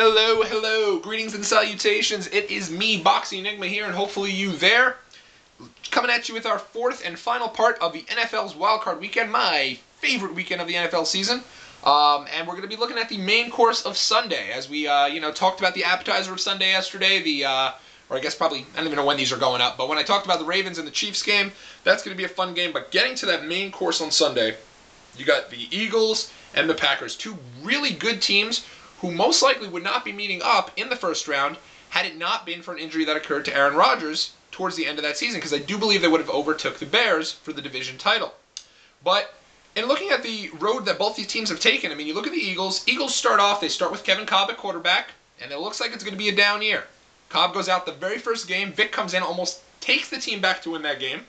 Hello, hello, greetings and salutations. It is me, Boxie Nigma here, and hopefully you there. Coming at you with our fourth and final part of the NFL's Wildcard weekend, my favorite weekend of the NFL season. And we're going to be looking at the main course of Sunday, as we, talked about the appetizer of Sunday yesterday, or I guess probably, I don't even know when these are going up, but when I talked about the Ravens and the Chiefs game, that's going to be a fun game. But getting to that main course on Sunday, you got the Eagles and the Packers, two really good teams who most likely would not be meeting up in the first round had it not been for an injury that occurred to Aaron Rodgers towards the end of that season, because I do believe they would have overtook the Bears for the division title. But in looking at the road that both these teams have taken, I mean, you look at the Eagles. Eagles start with Kevin Kolb at quarterback, and it looks like it's going to be a down year. Kolb goes out the very first game. Vick comes in, almost takes the team back to win that game.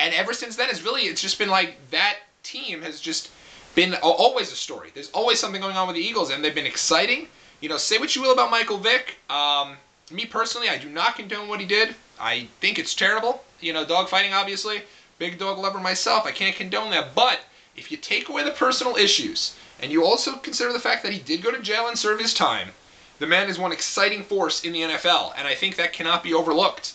And ever since then, it's just been like that team has just been always a story. There's always something going on with the Eagles, and they've been exciting. You know, say what you will about Michael Vick. Me personally, I do not condone what he did. I think it's terrible. You know, dog fighting, obviously. Big dog lover myself. I can't condone that. But if you take away the personal issues, and you also consider the fact that he did go to jail and serve his time, the man is one exciting force in the NFL, and I think that cannot be overlooked.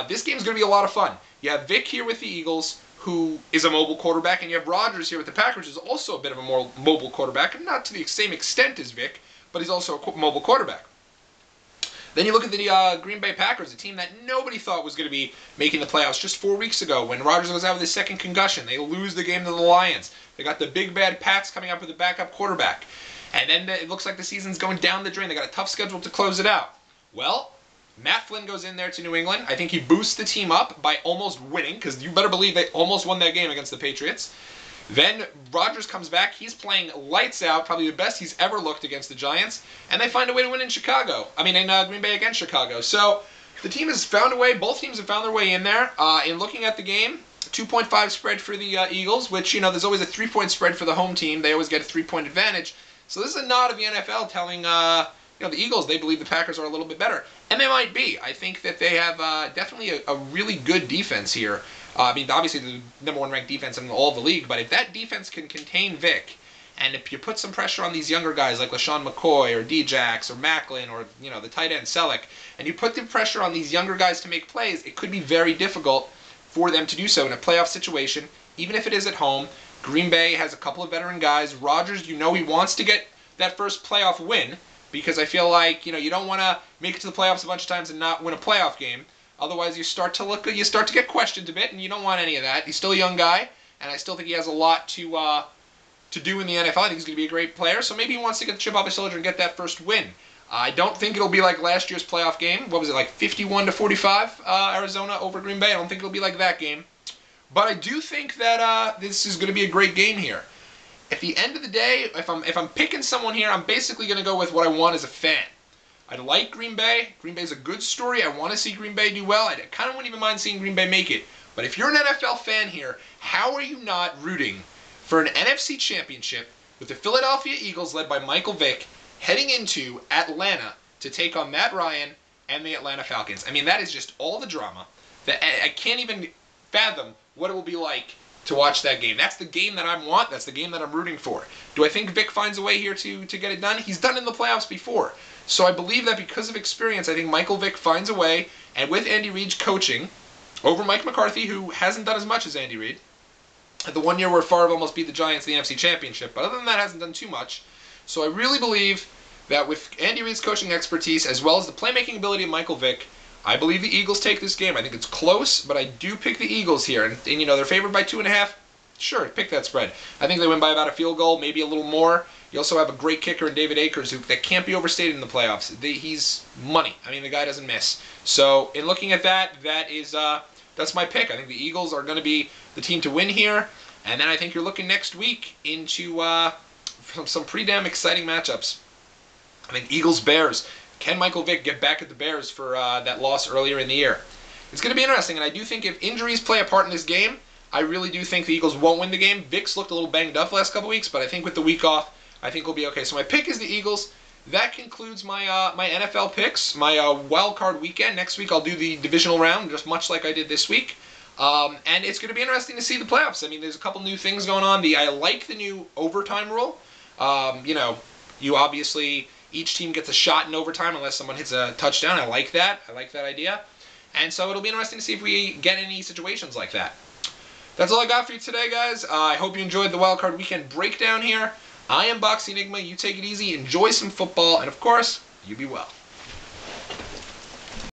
This game is going to be a lot of fun. You have Vick here with the Eagles, who is a mobile quarterback, and you have Rodgers here with the Packers, who's also a bit of a more mobile quarterback, not to the same extent as Vick, but he's also a mobile quarterback. Then you look at the Green Bay Packers, a team that nobody thought was going to be making the playoffs just 4 weeks ago when Rodgers was out with his second concussion. They lose the game to the Lions. They got the big bad Pats coming up with a backup quarterback. And then it looks like the season's going down the drain. They got a tough schedule to close it out. Well, Matt Flynn goes in there to New England. I think he boosts the team up by almost winning, because you better believe they almost won that game against the Patriots. Then Rodgers comes back. He's playing lights out, probably the best he's ever looked against the Giants, and they find a way to win in Green Bay against Chicago. So the team has found a way. Both teams have found their way in there. In looking at the game, 2.5 spread for the Eagles, which, you know, there's always a 3-point spread for the home team. They always get a 3-point advantage. So this is a nod of the NFL telling the Eagles they believe the Packers are a little bit better. And they might be. I think that they have definitely a really good defense here. I mean, obviously the number one ranked defense in all of the league, but if that defense can contain Vick, and if you put some pressure on these younger guys like LaShawn McCoy or Djax or Macklin or, you know, the tight end Selleck, and you put the pressure on these younger guys to make plays, it could be very difficult for them to do so in a playoff situation, even if it is at home. Green Bay has a couple of veteran guys. Rodgers, you know, he wants to get that first playoff win, because I feel like, you know, you don't want to make it to the playoffs a bunch of times and not win a playoff game. Otherwise, you start to get questioned a bit, and you don't want any of that. He's still a young guy, and I still think he has a lot to do in the NFL. I think he's going to be a great player, so maybe he wants to get the chip off his shoulder and get that first win. I don't think it'll be like last year's playoff game. What was it, like 51-45, Arizona over Green Bay? I don't think it'll be like that game. But I do think that this is going to be a great game here. At the end of the day, if I'm picking someone here, I'm basically going to go with what I want as a fan. I like Green Bay. Green Bay's a good story. I want to see Green Bay do well. I kind of wouldn't even mind seeing Green Bay make it. But if you're an NFL fan here, how are you not rooting for an NFC championship with the Philadelphia Eagles led by Michael Vick heading into Atlanta to take on Matt Ryan and the Atlanta Falcons? I mean, that is just all the drama. That I can't even fathom what it will be like to watch that game. That's the game that I want. That's the game that I'm rooting for. Do I think Vick finds a way here to get it done? He's done it in the playoffs before. So I believe that because of experience, I think Michael Vick finds a way, and with Andy Reid's coaching over Mike McCarthy, who hasn't done as much as Andy Reid, at the 1 year where Favre almost beat the Giants in the NFC Championship, but other than that, hasn't done too much. So I really believe that with Andy Reid's coaching expertise, as well as the playmaking ability of Michael Vick, I believe the Eagles take this game. I think it's close, but I do pick the Eagles here. And you know, they're favored by 2.5. Sure, pick that spread. I think they win by about a field goal, maybe a little more. You also have a great kicker in David Akers that can't be overstated in the playoffs. He's money. I mean, the guy doesn't miss. So in looking at that, that's my pick. I think the Eagles are going to be the team to win here. And then I think you're looking next week into some pretty damn exciting matchups. I think Eagles-Bears. Can Michael Vick get back at the Bears for that loss earlier in the year? It's going to be interesting, and I do think if injuries play a part in this game, I really do think the Eagles won't win the game. Vick's looked a little banged up the last couple weeks, but I think with the week off, I think we'll be okay. So my pick is the Eagles. That concludes my my NFL picks, my wild card weekend. Next week I'll do the divisional round, just much like I did this week. And it's going to be interesting to see the playoffs. I mean, there's a couple new things going on. I like the new overtime rule. You know, you obviously, Each team gets a shot in overtime unless someone hits a touchdown. I like that. I like that idea. And so it'll be interesting to see if we get any situations like that. That's all I got for you today, guys. I hope you enjoyed the Wildcard Weekend breakdown here. I am Boxie Nigma. You take it easy, enjoy some football, and of course, you be well.